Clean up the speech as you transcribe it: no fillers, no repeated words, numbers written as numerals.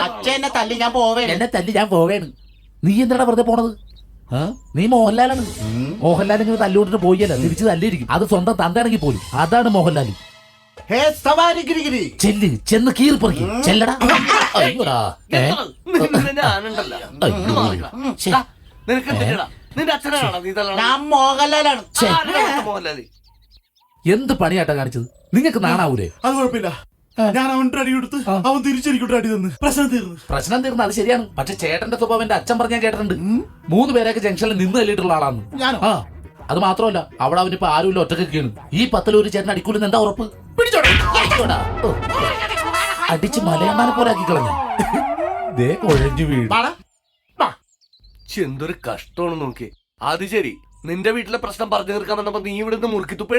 അച്ഛനെ തല്ലി ഞാൻ പോവേ. എന്നെ തല്ലി ഞാൻ പോവേണ്. നീ എന്താടാ വെറുതെ പോണത്? നീ മോഹൻലാലാണ്. മോഹൻലാൽ ഇങ്ങനെ തല്ലുകൊണ്ടിട്ട് പോയല്ല, തിരിച്ച് തല്ലിയിരിക്കും. അത് സ്വന്തം തന്തയാണെങ്കിൽ പോലും. അതാണ് മോഹൻലാൽ. ചെല്ല്, ചെന്ന് കീറിപ്പറിക്ക്. ചെല്ലടാ. അയ്യോടാ. നിന്റെ അച്ഛനാണോ നീ തല്ലണത്? ഞാൻ മോഹൻലാലാണ്. മോഹൻലാല് എന്ത് പണിയാട്ടാ കാണിച്ചത്? നിങ്ങൾക്ക് നാണാവൂലേ? അത് കുഴപ്പമില്ല, ഞാൻ അവന്റെ അടി കൊടുത്ത് അവൻ തിരിച്ചെനിക്കൊട്ട് അടി തന്ന് പ്രശ്നം തീർന്നു. പ്രശ്നം തീർന്നു, അത് ശരിയാണ്. പക്ഷെ ചേട്ടന്റെ സ്വഭാവം എന്റെ അച്ഛൻ പറഞ്ഞാൽ കേട്ടിട്ടുണ്ട്. 3 പേരൊക്കെ ജംഗ്ഷനിൽ നിന്ന് തല്ലിയിട്ടുള്ള ആളാണ്. ആ, അത് മാത്രമല്ല അവിടെ അവനിപ്പോ ആരുമില്ല, ഒറ്റക്കൊക്കെയാണ്. ഈ 10 ഒരു ചേട്ടൻ അടിക്കൂലെന്ന് എന്താ ഉറപ്പ്? പിടിച്ചോടാ. അടിച്ച് മലയമാനെ പോലെ ആക്കി കളഞ്ഞു. കുഴഞ്ഞു വീട്. എന്തൊരു കഷ്ടമാണ് നോക്കി. അത് ശരി, നിന്റെ വീട്ടിലെ പ്രശ്നം പറഞ്ഞു തീർക്കാൻ വന്നപ്പോ നീ ഇവിടുന്ന് മുറുക്കി തുപ്പേണ്.